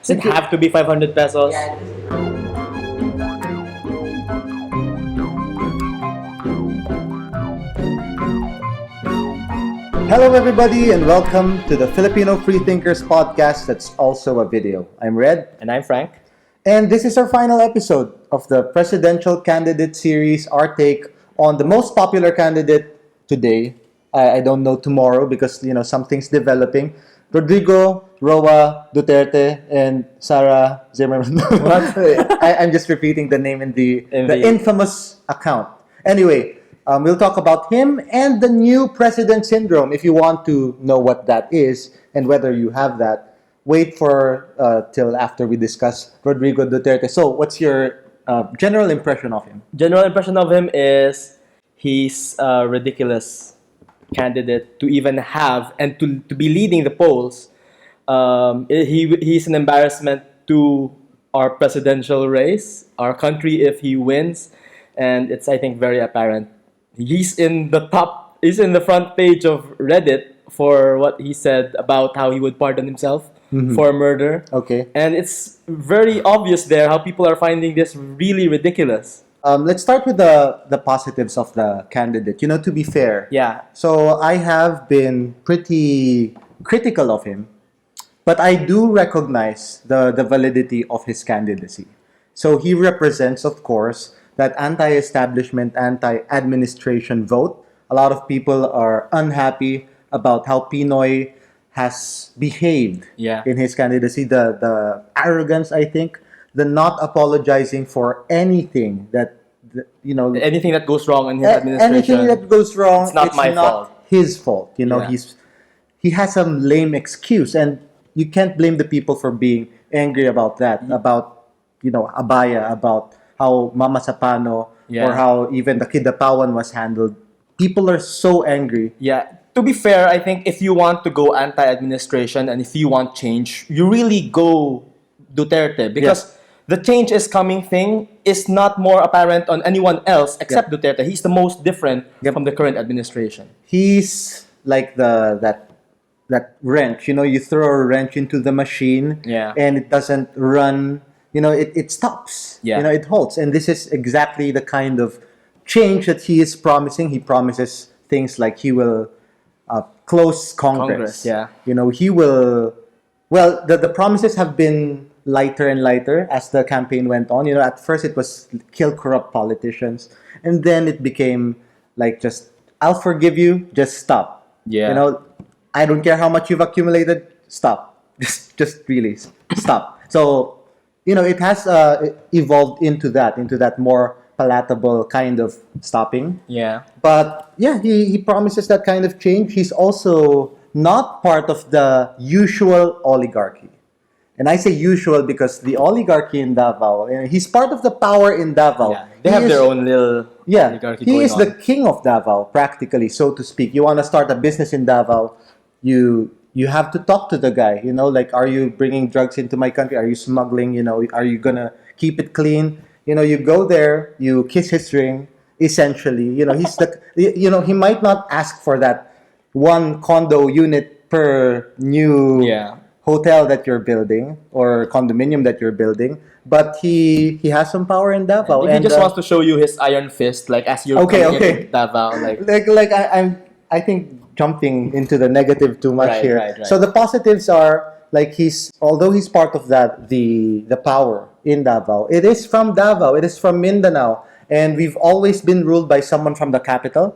Does it have to be 500 pesos? Hello, everybody, and welcome to the Filipino Freethinkers podcast that's also a video. I'm Red, And I'm Frank. and this is our final episode of the presidential candidate series, our take on the most popular candidate today. I don't know tomorrow because, something's developing. Rodrigo Roa Duterte and Sarah Zimmerman. I'm just repeating the name in the infamous account. Anyway, we'll talk about him and the new president syndrome. If you want to know what that is and whether you have that, wait for till after we discuss Rodrigo Duterte. So, what's your general impression of him? General impression of him is he's a ridiculous candidate to even have and to be leading the polls. He's an embarrassment to our presidential race, our country, if he wins. And it's, I think, very apparent. He's in the front page of Reddit for what he said about how he would pardon himself for murder. Okay. And it's very obvious there how people are finding this really ridiculous. Let's start with the positives of the candidate. To be fair. Yeah. So I have been pretty critical of him, but I do recognize the validity of his candidacy. So he represents, of course, that anti-establishment, anti-administration vote. A lot of people are unhappy about how Pinoy has behaved in his candidacy. The arrogance, I think, the not apologizing for anything that, Anything that goes wrong in his administration. anything that goes wrong, it's not my fault. His fault. He has some lame excuse, and you can't blame the people for being angry about that, about Abaya, about how Mama Sapano or how even the Kidapawan was handled. People are so angry. Yeah. To be fair, I think if you want to go anti-administration and if you want change, you really go Duterte because the change is coming thing is not more apparent on anyone else except Duterte. He's the most different from the current administration. He's like that wrench. You throw a wrench into the machine and it doesn't run. It stops. It halts. And this is exactly the kind of change that he is promising. He promises things like he will close Congress. He will. Well, the promises have been lighter and lighter as the campaign went on. At first it was kill corrupt politicians, and then it became like just I'll forgive you, just stop. I don't care how much you've accumulated, stop. Just really stop. So it has evolved into that more palatable kind of stopping. But he promises that kind of change. He's also not part of the usual oligarchy. And I say usual because the oligarchy in Davao, he's part of the power in Davao. They have their own little oligarchy he is going the king of Davao, practically, so to speak. You want to start a business in Davao, you have to talk to the guy. Like, are you bringing drugs into my country? Are you smuggling? Are you gonna keep it clean? You go there, you kiss his ring. Essentially, he's the. He might not ask for that one condo unit per new hotel that you're building or condominium that you're building, but he has some power in Davao. He just wants to show you his iron fist, like as you're okay. Davao, I think jumping into the negative too much here. Right. So the positives are like although he's part of that the power in Davao, it is from Davao, it is from Mindanao, and we've always been ruled by someone from the capital,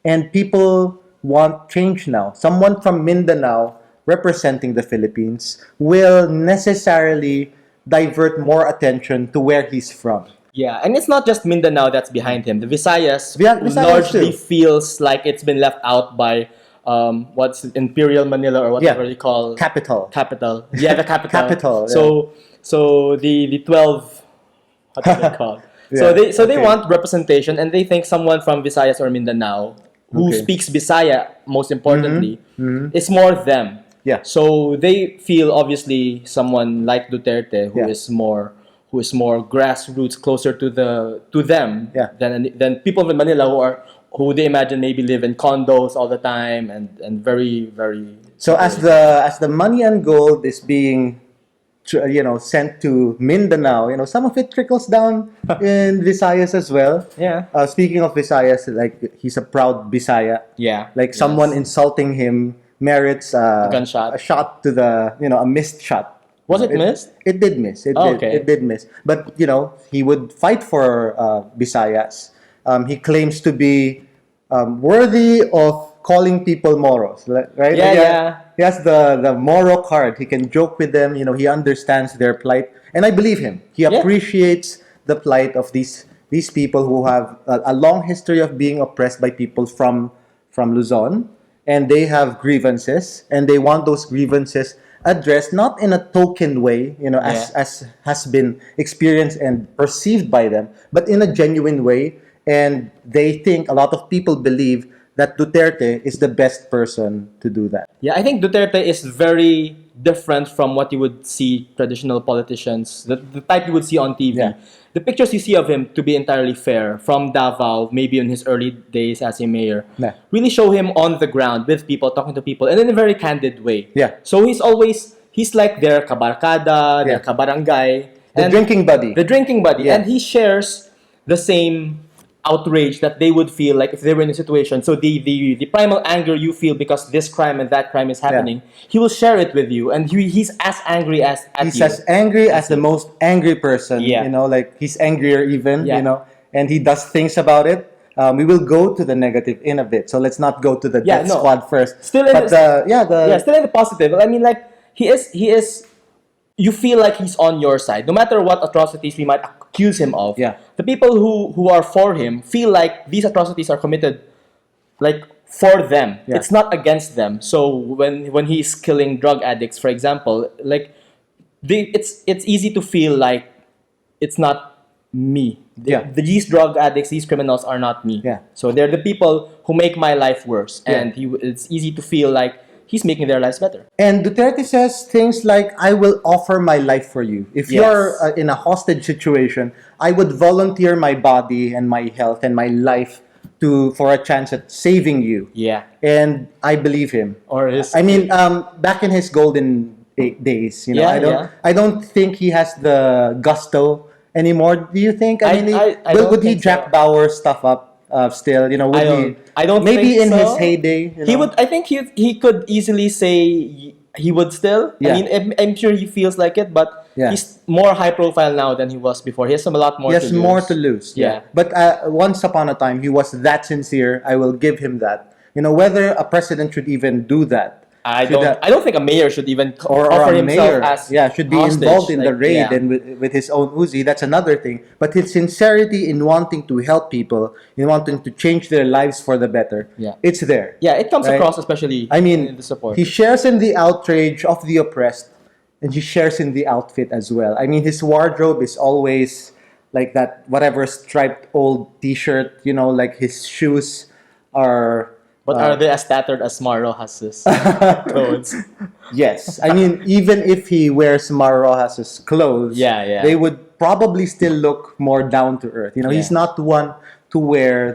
and people want change now. Someone from Mindanao representing the Philippines will necessarily divert more attention to where he's from. Yeah, and it's not just Mindanao that's behind him. The Visayas too. largely feels like it's been left out by what's Imperial Manila or whatever you call capital. Yeah, the capital. Capital. So the 12, what is it called? They want representation, and they think someone from Visayas or Mindanao who speaks Bisaya, most importantly, is more them. Yeah. So they feel obviously someone like Duterte who is more grassroots, closer to them than people in Manila who they imagine maybe live in condos all the time and very, very. So as the money and gold is being sent to Mindanao. Some of it trickles down in Visayas as well. Yeah. Speaking of Visayas, like he's a proud Bisaya. Yeah. Like someone insulting him merits A gunshot. a shot to the a missed shot. Was it missed? It did miss. Okay. It did miss. But he would fight for Visayas. He claims to be worthy of calling people moros, right? Yeah, yeah. He has the moro card. He can joke with them. He understands their plight, and I believe him. He appreciates the plight of these people who have a long history of being oppressed by people from Luzon, and they have grievances, and they want those grievances addressed not in a token way, as has been experienced and perceived by them, but in a genuine way. And they think, a lot of people believe, that Duterte is the best person to do that. Yeah, I think Duterte is very different from what you would see traditional politicians, the type you would see on TV. Yeah. The pictures you see of him, to be entirely fair, from Davao, maybe in his early days as a mayor, really show him on the ground with people, talking to people, and in a very candid way. Yeah. So he's like their kabarkada, their kabarangay. The drinking buddy. The drinking buddy. Yeah. And he shares the same outrage that they would feel like if they were in a situation. So the primal anger you feel because this crime and that crime is happening, he will share it with you, and he's as angry as he's as angry as the most angry person. Yeah. Like he's angrier even. And he does things about it. We will go to the negative in a bit, so let's not go to the death squad first. Still in still in the positive. I mean, like he is. You feel like he's on your side, no matter what atrocities we might accuse him of. Yeah. The people who are for him feel like these atrocities are committed, like for them. Yeah. It's not against them. So when he's killing drug addicts, for example, like it's easy to feel like it's not me. Yeah. These drug addicts, these criminals are not me. Yeah. So they're the people who make my life worse, and it's easy to feel like he's making their lives better. And Duterte says things like, I will offer my life for you. If you're in a hostage situation, I would volunteer my body and my health and my life for a chance at saving you. Yeah. And I believe him. Back in his golden days, I don't think he has the gusto anymore. Do you think? Would he Jack Bauer stuff up? Still, I don't maybe think in so. his heyday, he would. I think he could easily say he would still. Yeah. I mean, I'm sure he feels like it, but he's more high profile now than he was before. He has a lot more. He has more to lose. Yeah. But once upon a time, he was that sincere. I will give him that. Whether a president should even do that. I don't think a mayor should even or offer a himself mayor, as should be hostage. involved in the raid Yeah. and with his own Uzi. That's another thing. But his sincerity in wanting to help people, in wanting to change their lives for the better, it's there. Yeah, it comes Right? across, especially in the support. He shares in the outrage of the oppressed, and he shares in the outfit as well. I mean, his wardrobe is always like that, whatever striped old T-shirt. Like his shoes are. But are they as tattered as Mar Rojas's clothes? Yes. I mean, even if he wears Mar Rojas's clothes, they would probably still look more down to earth. He's not the one to wear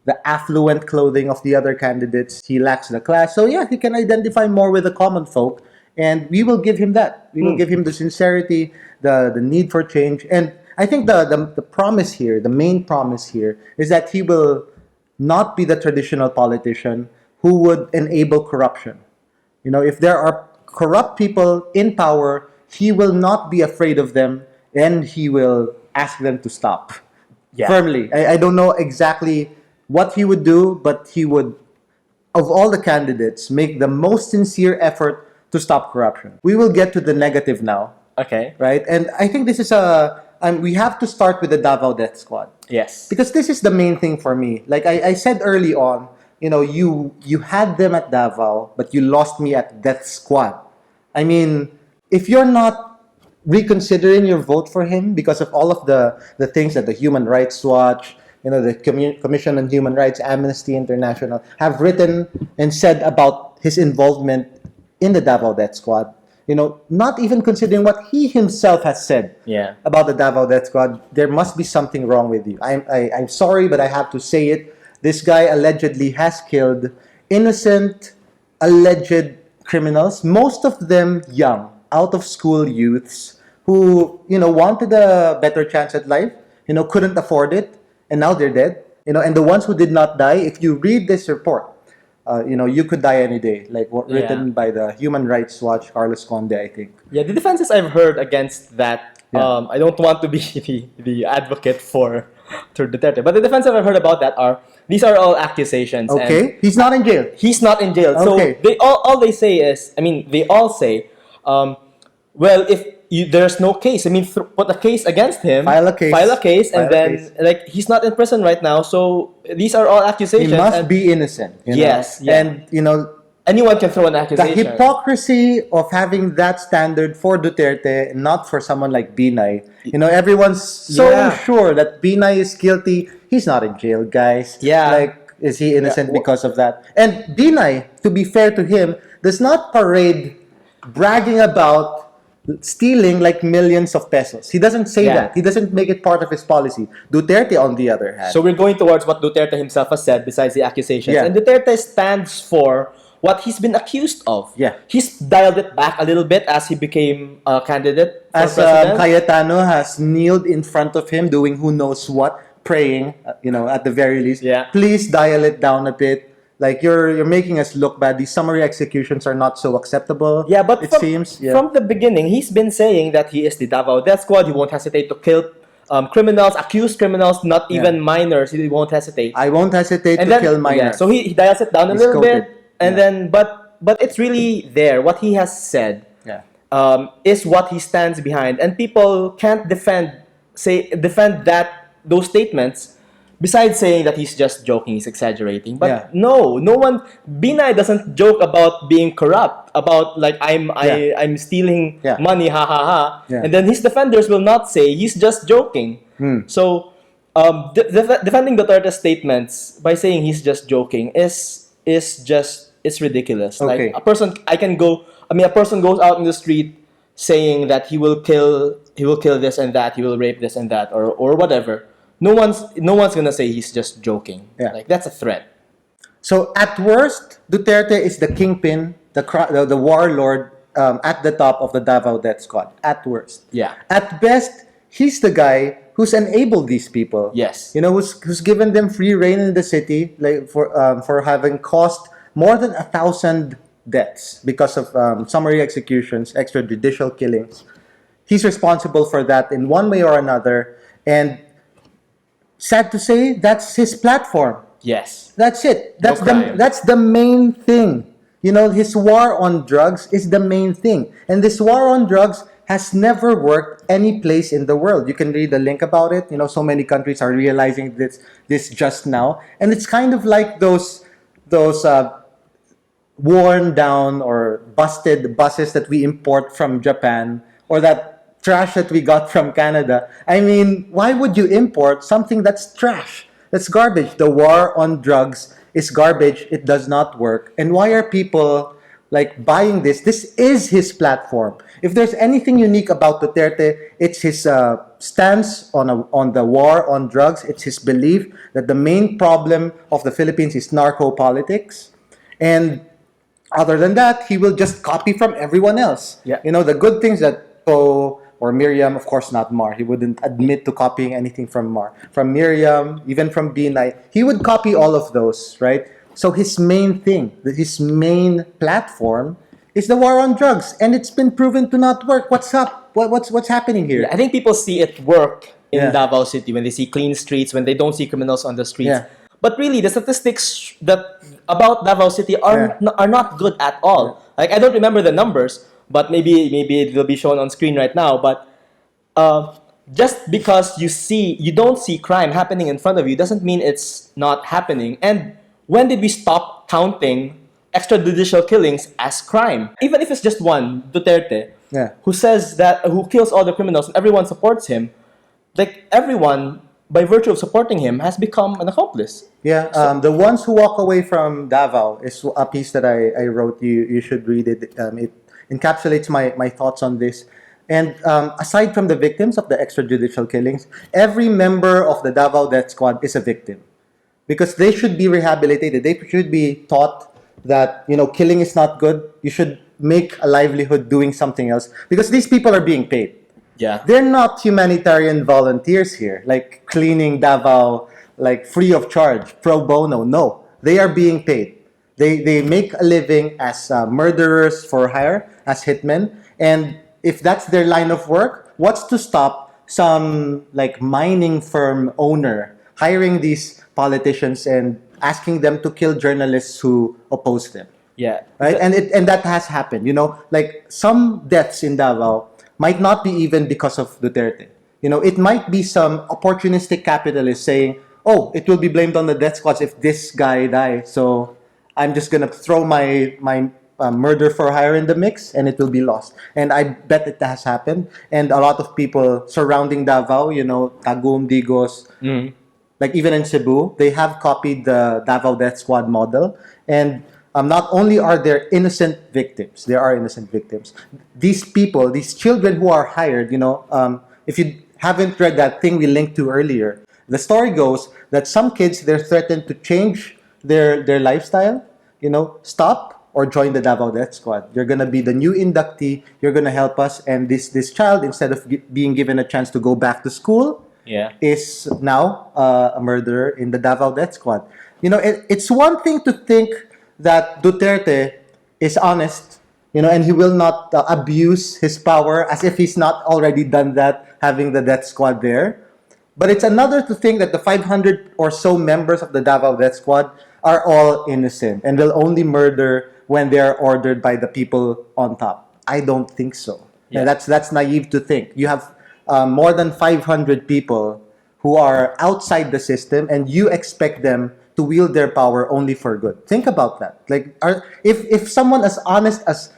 the affluent clothing of the other candidates. He lacks the class. So he can identify more with the common folk, and we will give him that. We will give him the sincerity, the need for change. And I think the promise here, the main promise here, is that he will not be the traditional politician who would enable corruption. If there are corrupt people in power, he will not be afraid of them, and he will ask them to stop. Firmly. I don't know exactly what he would do, but he would, of all the candidates, make the most sincere effort to stop corruption. We will get to the negative now. Okay. Right? And I think this is we have to start with the Davao Death Squad. Yes. Because this is the main thing for me. Like I said early on, you had them at Davao, but you lost me at Death Squad. I mean, if you're not reconsidering your vote for him because of all of the things that the Human Rights Watch, the Commission on Human Rights, Amnesty International have written and said about his involvement in the Davao Death Squad, not even considering what he himself has said about the Davao Death Squad, there must be something wrong with you. I'm sorry, but I have to say it. This guy allegedly has killed innocent, alleged criminals, most of them young. out of school youths who, wanted a better chance at life, couldn't afford it, and now they're dead. And the ones who did not die, if you read this report, you could die any day, like written by the Human Rights Watch, Carlos Conde, I think. Yeah, the defenses I've heard against that, I don't want to be the advocate for Duterte, but the defenses I've heard about that are, these are all accusations. Okay, he's not in jail. He's not in jail. Okay. So they all they say is, they all say, well, if there's no case, put a case against him. File a case. And then, like, he's not in prison right now, so these are all accusations. He must be innocent. Yes. Yeah. And, anyone can throw an accusation. the hypocrisy of having that standard for Duterte, not for someone like Binay. Everyone's so sure that Binay is guilty. He's not in jail, guys. Yeah. Like, is he innocent because of that? And Binay, to be fair to him, does not parade bragging about stealing like millions of pesos. He doesn't say that. He doesn't make it part of his policy. Duterte, on the other hand. So we're going towards what Duterte himself has said besides the accusations. Yeah. And Duterte stands for what he's been accused of. Yeah. He's dialed it back a little bit as he became a candidate for As president. Cayetano has kneeled in front of him doing who knows what, praying, at the very least. Yeah. Please dial it down a bit. Like, you're making us look bad. These summary executions are not so acceptable. Yeah, but it seems from the beginning, he's been saying that he is the Davao Death Squad. He won't hesitate to kill criminals, accused criminals, not even minors. He won't hesitate. I won't hesitate to kill minors. Yeah, so he dials it down a little bit, and then but it's really there. What he has said is what he stands behind, and people can't defend those statements. Besides saying that he's just joking, he's exaggerating. But no one. Binay doesn't joke about being corrupt, about like I'm stealing money, ha ha ha. Yeah. And then his defenders will not say he's just joking. So defending Duterte's statements by saying he's just joking is just, it's ridiculous. Okay. Like a person goes out in the street saying that he will kill this and that, he will rape this and that, or whatever. No one's gonna say he's just joking. Yeah. Like, that's a threat. So at worst, Duterte is the kingpin, the warlord at the top of the Davao Death Squad. At worst. Yeah. At best, he's the guy who's enabled these people. Yes. Who's given them free reign in the city, like for having caused more than 1,000 deaths because of summary executions, extrajudicial killings. He's responsible for that in one way or another, and sad to say, that's his platform. Yes. That's it. No crime. That's the main thing. His war on drugs is the main thing. And this war on drugs has never worked any place in the world. You can read the link about it. So many countries are realizing this just now. And it's kind of like those worn down or busted buses that we import from Japan, or that trash that we got from Canada. Why would you import something that's trash? That's garbage. The war on drugs is garbage. It does not work. And why are people like buying this? This is his platform. If there's anything unique about Duterte, it's his stance on the war on drugs. It's his belief that the main problem of the Philippines is narco-politics. And other than that, he will just copy from everyone else. Yeah. The good things that Poe or Miriam, of course not Mar. He wouldn't admit to copying anything from Mar. From Miriam, even from Binay, he would copy all of those, right? So his main thing, his main platform is the war on drugs, and it's been proven to not work. What's up? What's happening here? I think people see it work in Davao City when they see clean streets, when they don't see criminals on the streets. Yeah. But really, the statistics about Davao City are not good at all. Like, I don't remember the numbers, but maybe it will be shown on screen right now. But just because you don't see crime happening in front of you doesn't mean it's not happening. And when did we stop counting extrajudicial killings as crime? Even if it's just one, Duterte, who kills all the criminals and everyone supports him, like everyone, by virtue of supporting him, has become an accomplice. Yeah, the ones who walk away from Davao is a piece that I wrote. You should read it. It encapsulates my thoughts on this. And aside from the victims of the extrajudicial killings, every member of the Davao Death Squad is a victim. Because they should be rehabilitated. They should be taught that, killing is not good. You should make a livelihood doing something else, because these people are being paid. Yeah. They're not humanitarian volunteers here, like cleaning Davao, like free of charge, pro bono. No, they are being paid. They make a living as murderers for hire, as hitmen. And if that's their line of work, what's to stop some like mining firm owner hiring these politicians and asking them to kill journalists who oppose them? Yeah. Right? And that has happened. Like some deaths in Davao might not be even because of Duterte. It might be some opportunistic capitalist saying, "Oh, it will be blamed on the death squads if this guy dies. So I'm just gonna throw my murder for hire in the mix, and it will be lost." And I bet it has happened. And a lot of people surrounding Davao, Tagum, Digos, like even in Cebu, they have copied the Davao Death Squad model. And not only are there innocent victims, there are innocent victims. These people, these children who are hired, if you haven't read that thing we linked to earlier, the story goes that some kids, they're threatened to change their lifestyle, stop or join the Davao Death Squad. You're going to be the new inductee. You're going to help us. And this child, instead of being given a chance to go back to school, is now a murderer in the Davao Death Squad. It's one thing to think that Duterte is honest, and he will not abuse his power as if he's not already done that, having the death squad there. But it's another to think that the 500 or so members of the Davao Death Squad are all innocent and will only murder when they are ordered by the people on top. I don't think so. Yeah. That's naive to think. You have more than 500 people who are outside the system, and you expect them to wield their power only for good. Think about that. Like, if someone as honest as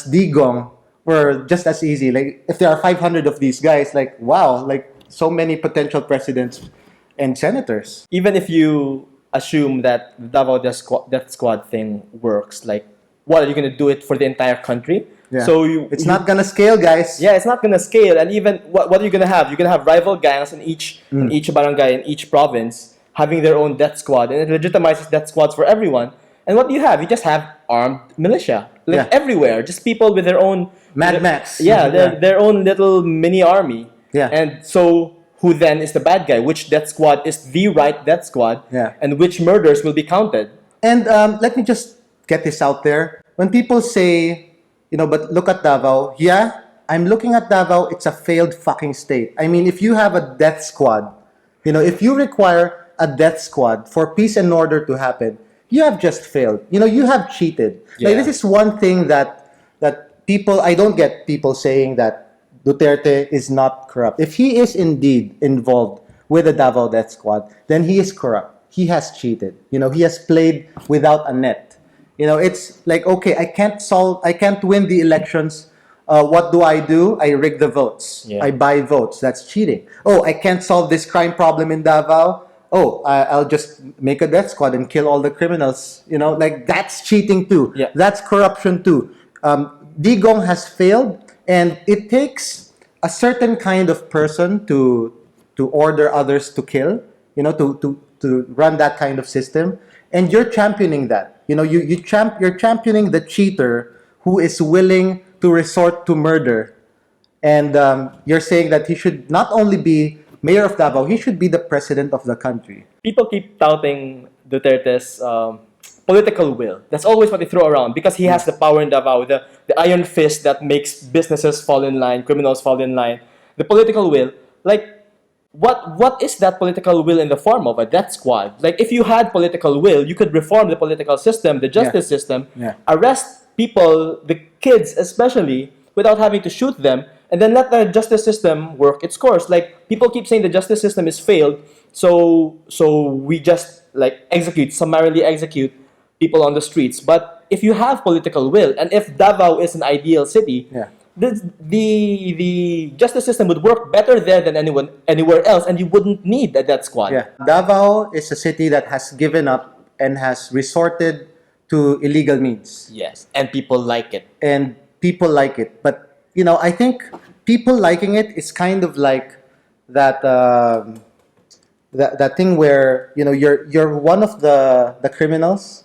Digong were just as easy, like if there are 500 of these guys, like wow, like so many potential presidents and senators. Even if you assume that the Davao Death Squad thing works, like, what are you going to do it for the entire country? Yeah. So it's not gonna scale, guys. Yeah, it's not gonna scale. And even what are you gonna have? You're gonna have rival gangs in each barangay, in each province, having their own death squad, and it legitimizes death squads for everyone. And what do you have? You just have armed militia, like everywhere, just people with their own Mad Max. Yeah, their own little mini army. Yeah. And so who then is the bad guy? Which death squad is the right death squad? Yeah. And which murders will be counted? And let me just get this out there. When people say, but look at Davao. Yeah, I'm looking at Davao. It's a failed fucking state. I mean, if you have a death squad, if you require a death squad for peace and order to happen, you have just failed. You have cheated. Yeah. Like, this is one thing that people, I don't get people saying that Duterte is not corrupt. If he is indeed involved with the Davao Death Squad, then he is corrupt. He has cheated. He has played without a net. It's like, okay, I can't win the elections. What do? I rig the votes. Yeah. I buy votes. That's cheating. Oh, I can't solve this crime problem in Davao. Oh, I'll just make a death squad and kill all the criminals. Like, that's cheating too. Yeah. That's corruption too. Digong has failed, and it takes a certain kind of person to order others to kill. To run that kind of system, and you're championing that. You're championing the cheater who is willing to resort to murder, and you're saying that he should not only be mayor of Davao, he should be the president of the country. People keep touting Duterte's political will. That's always what they throw around, because he has the power in Davao, the iron fist that makes businesses fall in line, criminals fall in line. The political will, like, what is that political will in the form of a death squad? Like, if you had political will, you could reform the political system, the justice system, arrest people, the kids especially, without having to shoot them, and then let the justice system work its course. Like, people keep saying the justice system is failed, so we just like summarily execute people on the streets. But if you have political will, and if Davao is an ideal city, the justice system would work better there than anywhere else, and you wouldn't need a death squad. Yeah, Davao is a city that has given up and has resorted to illegal means. Yes, and people like it. And people like it, but I think people liking it is kind of like that that thing where you're one of the criminals.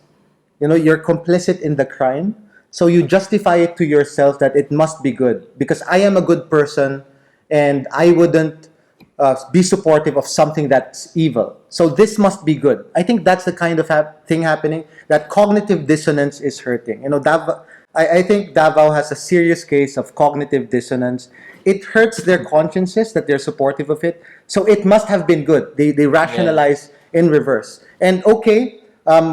You're complicit in the crime. So you justify it to yourself that it must be good because I am a good person and I wouldn't be supportive of something that's evil. So this must be good. I think that's the kind of thing happening, that cognitive dissonance is hurting. I think Davao has a serious case of cognitive dissonance. It hurts their consciences that they're supportive of it. So it must have been good. They rationalize in reverse. And okay,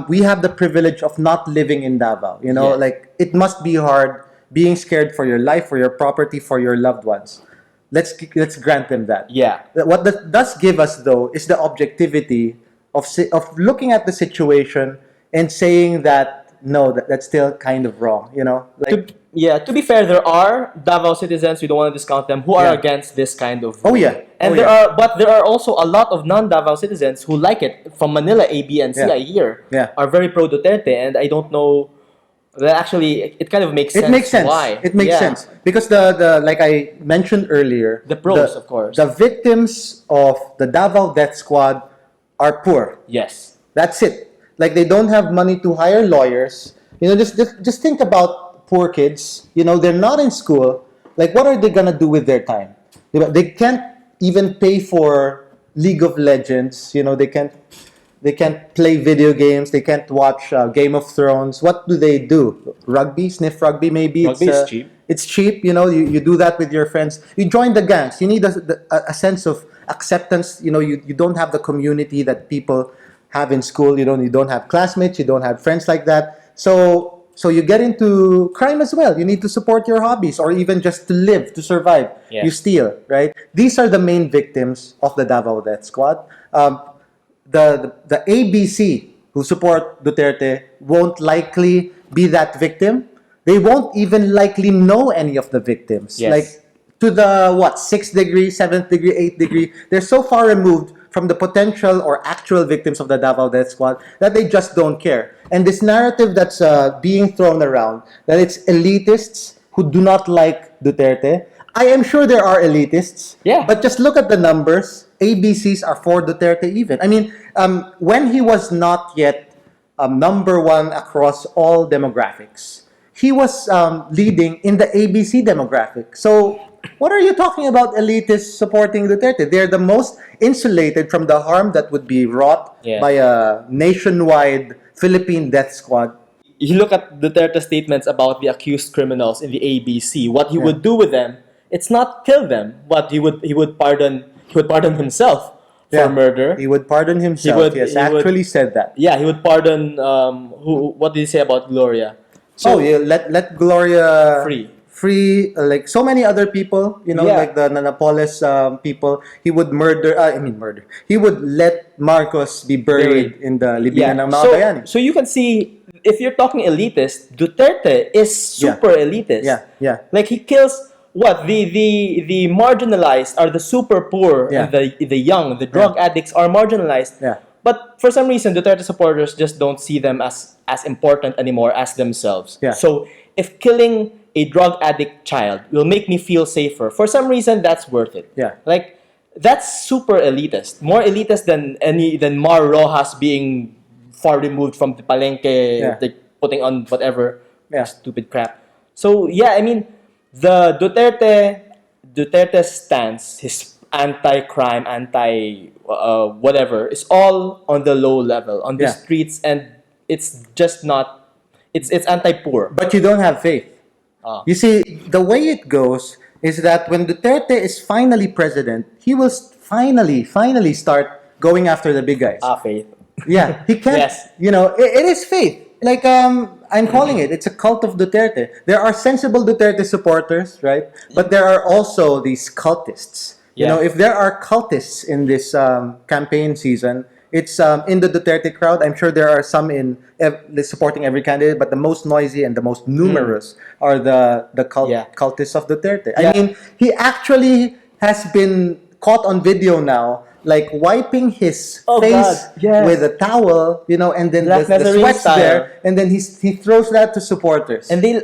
we have the privilege of not living in Davao. Like it must be hard being scared for your life, for your property, for your loved ones. Let's grant them that. Yeah. What that does give us, though, is the objectivity of looking at the situation and saying that no, that's still kind of wrong. To be fair, there are Davao citizens, we don't want to discount them, who are against this kind of rule. Oh yeah. And but there are also a lot of non-Davao citizens who like it. From Manila, A, B, and C, I hear, are very pro Duterte, and I don't know. That actually, it kind of makes sense. It makes sense. Why? It makes sense because the like I mentioned earlier, the pros, of course. The victims of the Davao Death Squad are poor. Yes, that's it. Like they don't have money to hire lawyers. Just think about poor kids. They're not in school. Like, what are they gonna do with their time? They can't even pay for League of Legends. They can't play video games. They can't watch Game of Thrones. What do? Rugby? Sniff rugby, maybe? Rugby is cheap. It's cheap. You do that with your friends. You join the gangs. You need a sense of acceptance. You don't have the community that people have in school. You don't have classmates. You don't have friends like that. So you get into crime as well. You need to support your hobbies or even just to live, to survive. Yeah. You steal, right? These are the main victims of the Davao Death Squad. The ABC who support Duterte won't likely be that victim. They won't even likely know any of the victims. Yes. Like to the 6th degree, 7th degree, 8th degree, they're so far removed from the potential or actual victims of the Davao Death Squad that they just don't care. And this narrative that's being thrown around, that it's elitists who do not like Duterte, I am sure there are elitists. Yeah. But just look at the numbers. ABCs are for Duterte even. I mean, when he was not yet number one across all demographics, he was leading in the ABC demographic. So what are you talking about elitists supporting Duterte? They're the most insulated from the harm that would be wrought by a nationwide Philippine death squad. You look at Duterte's statements about the accused criminals in the ABC, what he would do with them, it's not kill them, but he would pardon himself for murder. He would pardon himself. He actually said that. Yeah, he would pardon what did he say about Gloria? So let Gloria free like so many other people, like the Napoles people. He would murder. He would let Marcos be buried in the Libingan ng mga Bayani. So you can see, if you're talking elitist, Duterte is super elitist. Yeah. Like he kills the marginalized are the super poor and the young, the drug addicts are marginalized. Yeah. But for some reason, Duterte supporters just don't see them as important anymore as themselves. Yeah. So if killing a drug addict child will make me feel safer, for some reason that's worth it. Yeah. Like that's super elitist, more elitist than Mar Rojas being far removed from the palenque, putting on whatever stupid crap. So I mean, the Duterte stance, his anti-crime, whatever, is all on the low level, on the streets, and it's just not. It's anti-poor. But you don't have faith. You see, the way it goes is that when Duterte is finally president, he will finally start going after the big guys. Faith. Yeah, he can't. Yes. It is faith. Like I'm calling it. It's a cult of Duterte. There are sensible Duterte supporters, right? But there are also these cultists. If there are cultists in this campaign season, it's in the Duterte crowd. I'm sure there are some in supporting every candidate, but the most noisy and the most numerous are the cultists of Duterte. I mean, he actually has been caught on video now, like wiping his face with a towel, and then the sweat's there, and then he throws that to supporters. And they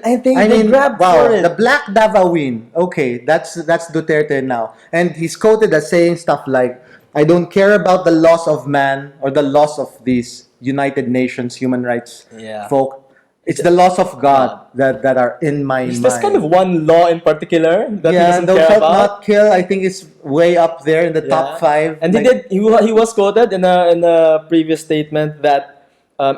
grab for it. The black Davaoin. Okay, that's Duterte now, and he's quoted as saying stuff like, "I don't care about the loss of man or the loss of these United Nations human rights folk. It's the laws of God that are in my Is mind. this kind of one law in particular that he doesn't thou care shalt about? not kill. I think it's way up there in the top 5. And he was quoted in a previous statement that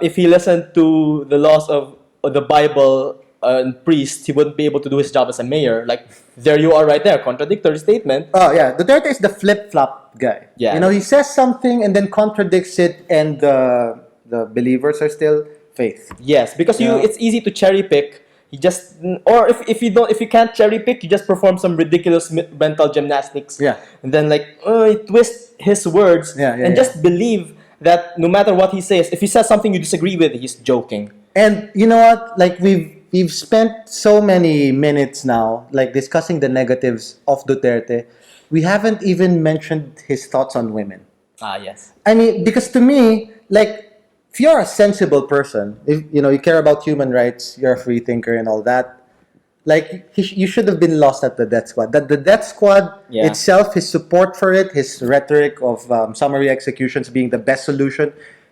if he listened to the laws of the Bible and priests, he wouldn't be able to do his job as a mayor. Like, there you are right there, contradictory statement. Oh yeah, Duterte is the flip-flop guy. Yeah. You know, he says something and then contradicts it, and the believers are still faith. Yes, because Yeah. it's easy to cherry pick. You just, or if you can't cherry pick, you just perform some ridiculous mental gymnastics. Yeah. And then you twist his words and just believe that no matter what he says, if he says something you disagree with, he's joking. And you know what? Like we've spent so many minutes now, like discussing the negatives of Duterte. We haven't even mentioned his thoughts on women. Ah, yes. I mean, because to me, like, if you're a sensible person, if you know you care about human rights, you're a free thinker and all that, like you should have been lost at the death squad. That the death squad itself, his support for it, his rhetoric of summary executions being the best solution,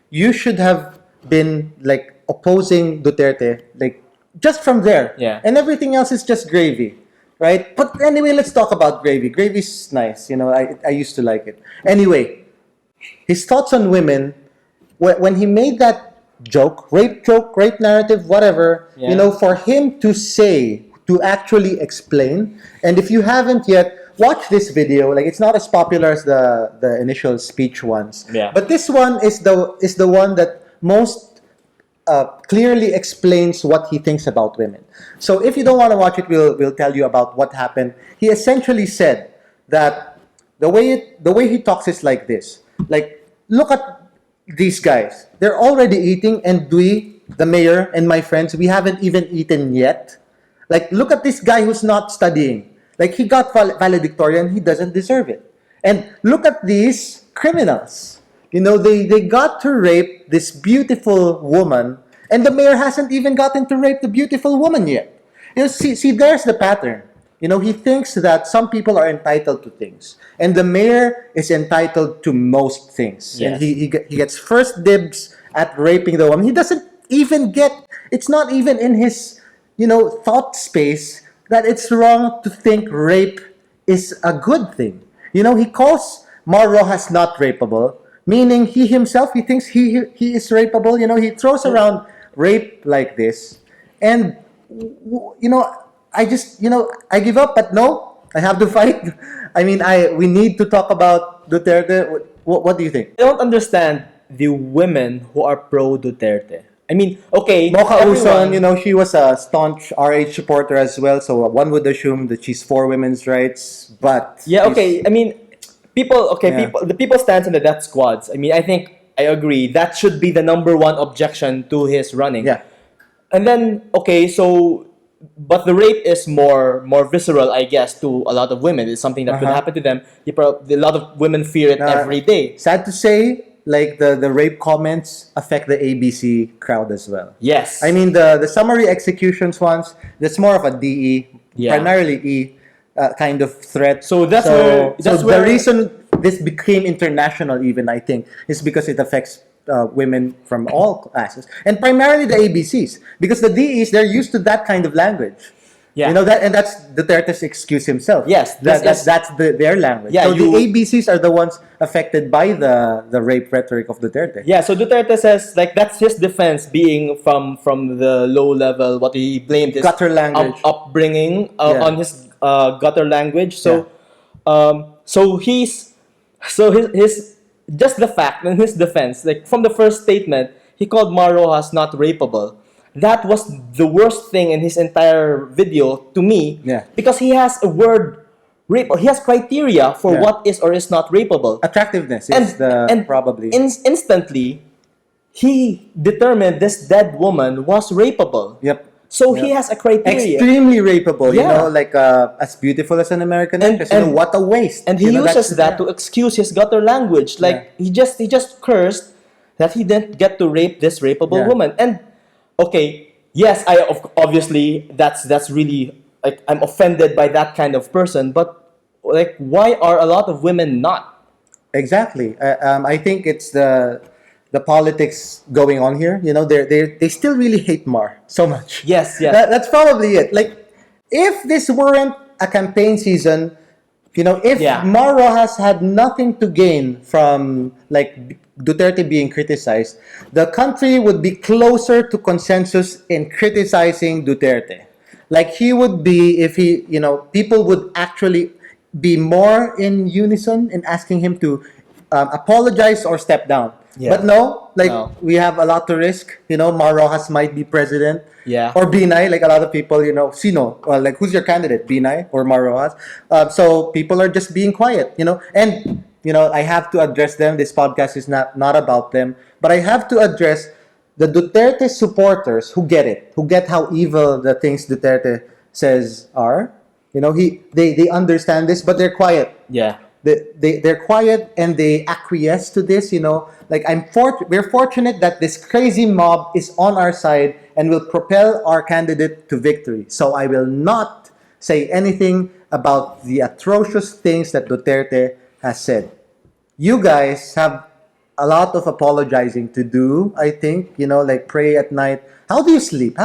you should have been like opposing Duterte, like just from there. Yeah. And everything else is just gravy, right? But anyway, let's talk about gravy. Gravy's nice, you know. I used to like it. Anyway, his thoughts on women. When he made that joke, rape narrative, whatever, you know, for him to say, to actually explain, and if you haven't yet, watch this video. Like, it's not as popular as the initial speech ones. Yeah. But this one is the one that most clearly explains what he thinks about women. So if you don't want to watch it, we'll tell you about what happened. He essentially said that the way he talks is like this. Like, look at these guys, they're already eating, and we, the mayor and my friends, we haven't even eaten yet. Like, look at this guy who's not studying. Like, he got valedictorian, he doesn't deserve it. And look at these criminals. You know, they got to rape this beautiful woman, and the mayor hasn't even gotten to rape the beautiful woman yet. You know, see, there's the pattern. You know, he thinks that some people are entitled to things, and the mayor is entitled to most things. Yes. And he gets first dibs at raping the woman. He doesn't even get. It's not even in his, you know, thought space that it's wrong to think rape is a good thing. You know, he calls Mar Rojas not rapeable, meaning he himself, he thinks he is rapeable. You know, he throws around rape like this, and you know. I just, you know, I give up, but no, I have to fight. I mean, we need to talk about Duterte. What do you think? I don't understand the women who are pro Duterte. I mean, okay, Mocha Uson, you know, she was a staunch RH supporter as well, so one would assume that she's for women's rights, but... Yeah, okay, I mean, the people stands in the death squads. I mean, I think, I agree, that should be the number one objection to his running. Yeah. And then, okay, so... But the rape is more visceral, I guess, to a lot of women. It's something that could happen to them. A lot of women fear it every day. Sad to say, like the rape comments affect the ABC crowd as well. Yes. I mean, the summary executions ones, that's more of a DE, primarily E kind of threat. So that's where the reason this became international, even, I think, is because it affects women from all classes, and primarily the ABCs, because the DEs, they're used to that kind of language. Yeah. You know that, and that's Duterte's excuse himself. Yes, that's their language. Yeah, so the ABCs are the ones affected by the rape rhetoric of Duterte. Yeah, so Duterte says like that's his defense, being from the low level, what he blamed his gutter language upbringing on his gutter language. So his just the fact in his defense, like from the first statement, he called Mar Rojas not rapeable. That was the worst thing in his entire video to me. Yeah. Because he has a word rape, or he has criteria for what is or is not rapeable. Attractiveness is probably. Instantly, he determined this dead woman was rapeable. Yep. So he has a criteria. Extremely rapeable, you know, like as beautiful as an American actress. You know, what a waste. And he uses that to excuse his gutter language. Like he just cursed that he didn't get to rape this rapeable woman. And okay, yes, obviously that's really like I'm offended by that kind of person. But like, why are a lot of women not? Exactly. I think it's the the politics going on here. They still really hate Mar so much. Yes, yes. That's probably it. Like, if this weren't a campaign season, if Mar Rojas had nothing to gain from like Duterte being criticized, the country would be closer to consensus in criticizing Duterte. Like he would be if people would actually be more in unison in asking him to apologize or step down. Yeah. But no, we have a lot to risk. Mar Rojas might be president. Yeah. Or Binay, like a lot of people, Sino, like who's your candidate, Binay or Mar Rojas? So people are just being quiet, and I have to address them. This podcast is not about them, but I have to address the Duterte supporters who get it, who get how evil the things Duterte says are. They understand this, but they're quiet. Yeah. They're quiet and they acquiesce to this. Like we're fortunate that this crazy mob is on our side and will propel our candidate to victory. So I will not say anything about the atrocious things that Duterte has said. You guys have a lot of apologizing to do, I think, like pray at night. How do you sleep?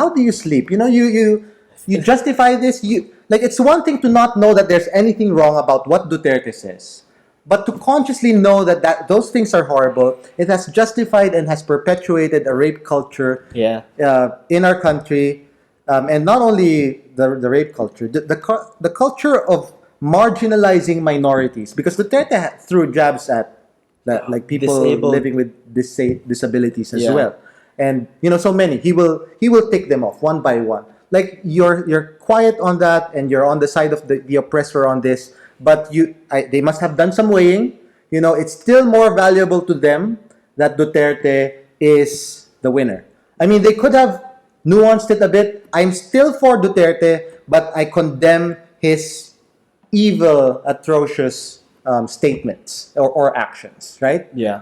You justify this. It's one thing to not know that there's anything wrong about what Duterte says, but to consciously know that those things are horrible. It has justified and has perpetuated a rape culture in our country, and not only the rape culture, the culture of marginalizing minorities, because Duterte threw jabs at like people living with disabilities as well, and so many. He will take them off one by one. Like you're quiet on that, and you're on the side of the oppressor on this. But they must have done some weighing. It's still more valuable to them that Duterte is the winner. I mean, they could have nuanced it a bit. I'm still for Duterte, but I condemn his evil, atrocious statements or actions, right? Yeah.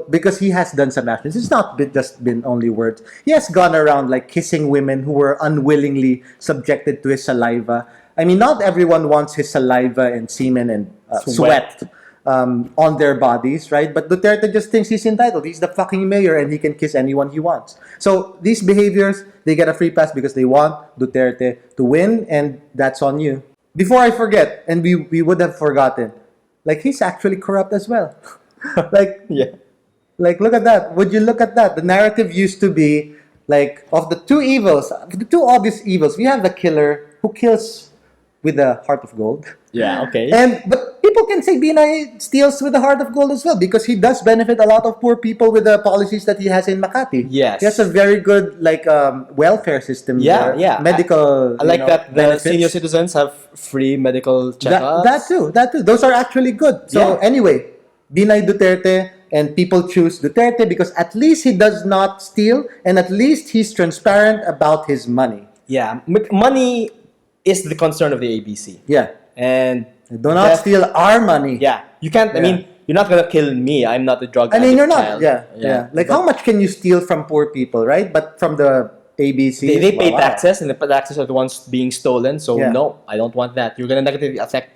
Because he has done some actions. It's not just been only words. He has gone around like kissing women who were unwillingly subjected to his saliva. I mean, not everyone wants his saliva and semen and sweat on their bodies, right? But Duterte just thinks he's entitled. He's the fucking mayor and he can kiss anyone he wants. So these behaviors, they get a free pass because they want Duterte to win, and that's on you. Before I forget, and we would have forgotten, like he's actually corrupt as well. Like look at that. Would you look at that? The narrative used to be like of the two evils, the two obvious evils. We have the killer who kills with a heart of gold. Yeah, okay. But people can say Binay steals with a heart of gold as well, because he does benefit a lot of poor people with the policies that he has in Makati. Yes. He has a very good welfare system. Yeah. Medical. I like that the senior citizens have free medical checkups. That too. Those are actually good. So anyway, Binay Duterte, and people choose Duterte because at least he does not steal, and at least he's transparent about his money. Yeah, money is the concern of the ABC. Yeah. And do not steal our money. Yeah. You can't, I mean, you're not going to kill me. I'm not a drug addict. I mean, you're not. Yeah. Like, how much can you steal from poor people, right? But from the ABC. They pay taxes, and the taxes are the ones being stolen. So, no, I don't want that. You're going to negatively affect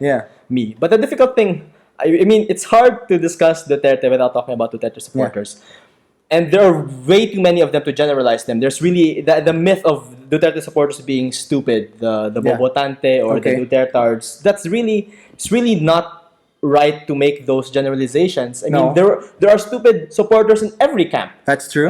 me. But the difficult thing, I mean, it's hard to discuss Duterte without talking about Duterte supporters. Yeah. And there are way too many of them to generalize them. There's really the myth of Duterte supporters being stupid, the Bobotante or the Dutertards. It's really not right to make those generalizations. I mean, there are stupid supporters in every camp. That's true.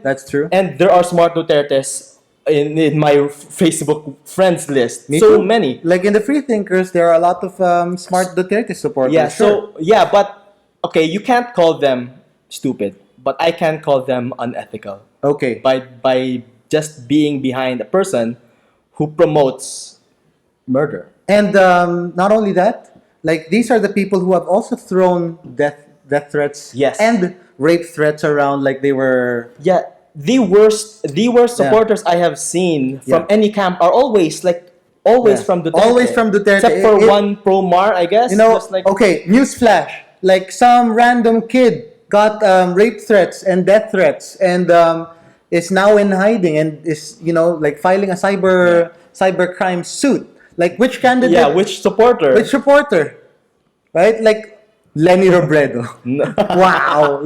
That's true. And there are smart Dutertes in my Facebook friends list. Many. Like in the Free Thinkers, there are a lot of smart Duterte supporters. Yeah. So but okay, you can't call them stupid, but I can call them unethical. Okay. By just being behind a person who promotes murder. And not only that, like these are the people who have also thrown death threats and rape threats around, like they were the worst supporters I have seen from any camp are always from Duterte. Always from Duterte. Except for one pro-Mar, I guess. Okay, newsflash. Like some random kid got rape threats and death threats, and is now in hiding and is filing a cybercrime suit. Like which candidate? Yeah, which supporter? Right? Like Lenny Robredo. No. Wow,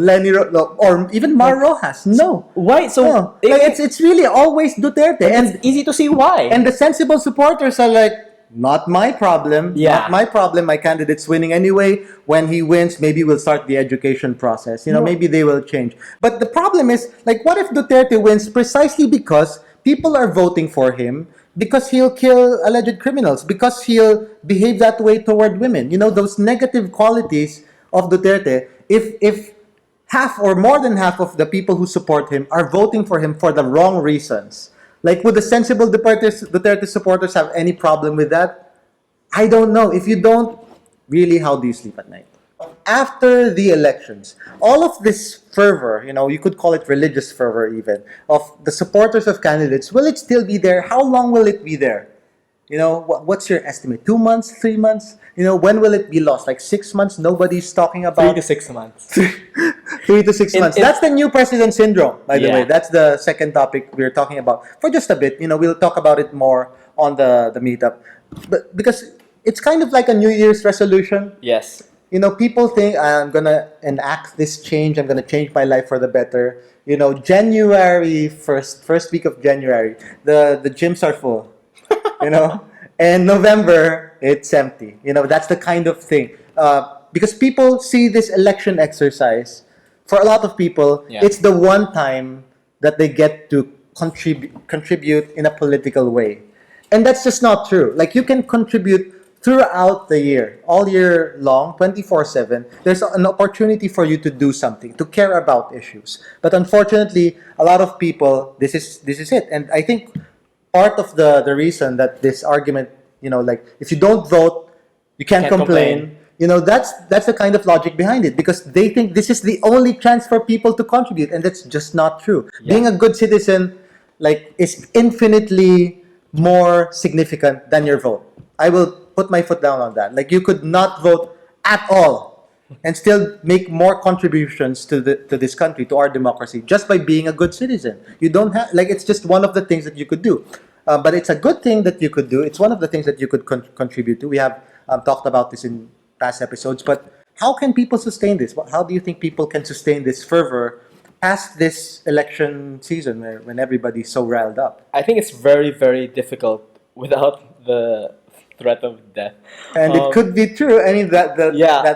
or even Mar Rojas. No. Why? So No. Like, it's really always Duterte, and it's easy to see why. and the sensible supporters are like, not my problem. Yeah. Not my problem. My candidate's winning anyway. When he wins, maybe we'll start the education process. No. Maybe they will change. But the problem is, like, what if Duterte wins precisely because people are voting for him? Because he'll kill alleged criminals, because he'll behave that way toward women. Those negative qualities of Duterte. If half or more than half of the people who support him are voting for him for the wrong reasons, like, would the sensible Duterte supporters have any problem with that? I don't know. If you don't, really, how do you sleep at night? After the elections, all of this fervor, you could call it religious fervor even, of the supporters of candidates, will it still be there? How long will it be there? What's your estimate? 2 months, 3 months? When will it be lost? Like 6 months? Nobody's talking about 3 to 6 months. 3 to 6 months. That's the new president syndrome, by the Yeah. way. That's the second topic we're talking about for just a bit. We'll talk about it more on the meetup. But because it's kind of like a New Year's resolution. Yes. People think, I'm gonna enact this change. I'm gonna change my life for the better. January first week of January, the gyms are full. And November, it's empty. That's the kind of thing. Because people see this election exercise, for a lot of people, Yeah. it's the one time that they get to contribute in a political way. And that's just not true. Like, you can contribute throughout the year, all year long, 24/7. There's an opportunity for you to do something, to care about issues. But unfortunately, a lot of people, this is it. And I think part of the reason that this argument, like, if you don't vote, you can't complain. That's the kind of logic behind it, because they think this is the only chance for people to contribute, and that's just not true. Yeah. Being a good citizen, like, is infinitely more significant than your vote. I will put my foot down on that. Like, you could not vote at all and still make more contributions to this country, to our democracy, just by being a good citizen. You don't have, like, it's just one of the things that you could do. But it's a good thing that you could do. It's one of the things that you could contribute to. We have talked about this in past episodes. But how can people sustain this? How do you think people can sustain this fervor past this election season, when everybody's so riled up? I think it's very, very difficult without the threat of death. And it could be true. I mean, that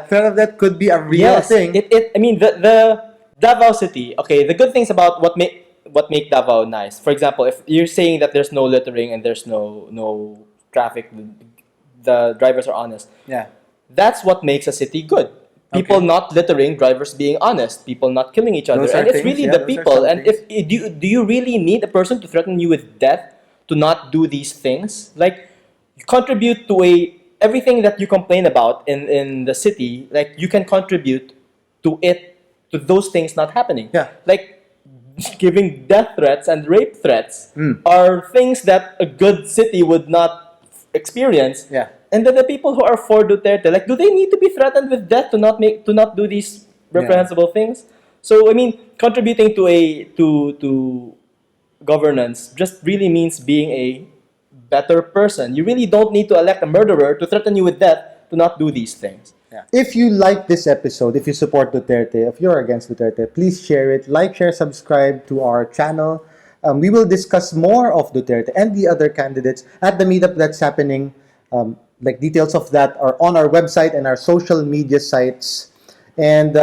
threat of death could be a real thing. I mean, the Davao City. Okay, the good things about what make Davao nice. For example, if you're saying that there's no littering and there's no traffic, the drivers are honest. Yeah. That's what makes a city good. People not littering, drivers being honest, people not killing each other. Those And are it's things, really yeah, the those are people. some And things. if do you really need a person to threaten you with death to not do these things? Like, you contribute to everything that you complain about in the city, like, you can contribute to those things not happening. Yeah. Like, giving death threats and rape threats are things that a good city would not experience. Yeah. And then the people who are for Duterte, like, do they need to be threatened with death to not do these reprehensible things? So I mean, contributing to governance just really means being a better person. You really don't need to elect a murderer to threaten you with death to not do these things. Yeah. If you like this episode, if you support Duterte, if you're against Duterte, please share it. Like, share, subscribe to our channel. We will discuss more of Duterte and the other candidates at the meetup that's happening. Like, details of that are on our website and our social media sites. And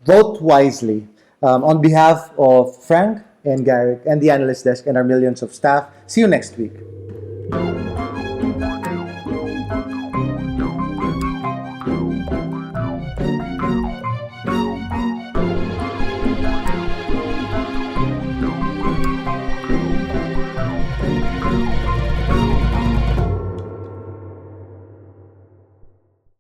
vote wisely. On behalf of Frank and Garrick and the analyst desk and our millions of staff, see you next week.